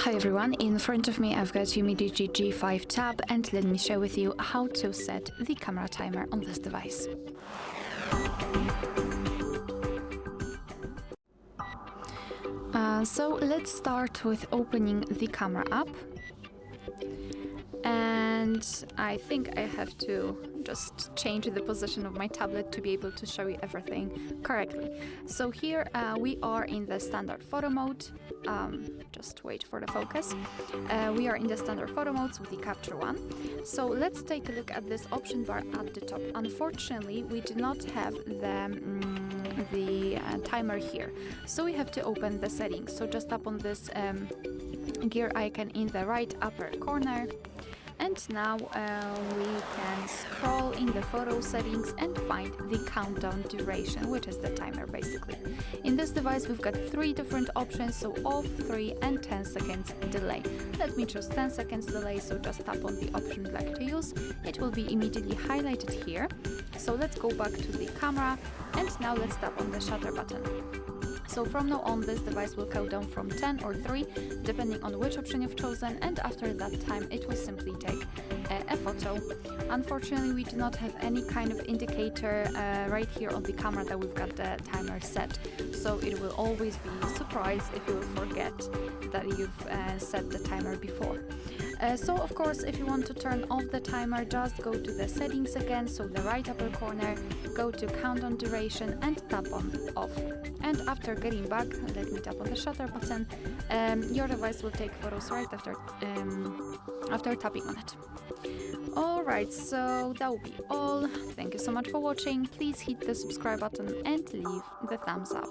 Hi everyone, in front of me I've got UMIDIGI G5 Tab, and let me share with you how to set the camera timer on this device. So let's start with opening the camera app, and I think I have to just change the position of my tablet to be able to show you everything correctly. So here we are in the standard photo mode. Just wait for the focus. We are in the standard photo modes with the capture one. So let's take a look at this option bar at the top. Unfortunately, we do not have the timer here, so we have to open the settings. So just tap on this gear icon in the right upper corner, and now we can scroll in the photo settings and find the countdown duration, which is the timer basically. In this device we've got 3 different options, so off, 3 and 10 seconds delay. Let me choose 10 seconds delay, so just tap on the option you'd like to use. It will be immediately highlighted here. So let's go back to the camera, and now let's tap on the shutter button. So from now on, this device will count down from 10 or 3, depending on which option you've chosen, and after that time it will simply take a photo. Unfortunately, we do not have any kind of indicator right here on the camera that we've got the timer set, so it will always be a surprise if you will forget that you've set the timer before. So of course, if you want to turn off the timer, just go to the settings again, so the right upper corner, go to countdown duration and tap on off. And after getting back, let me tap on the shutter button. Your device will take photos right after tapping on it. Alright, so that will be all. Thank you so much for watching. Please hit the subscribe button and leave the thumbs up.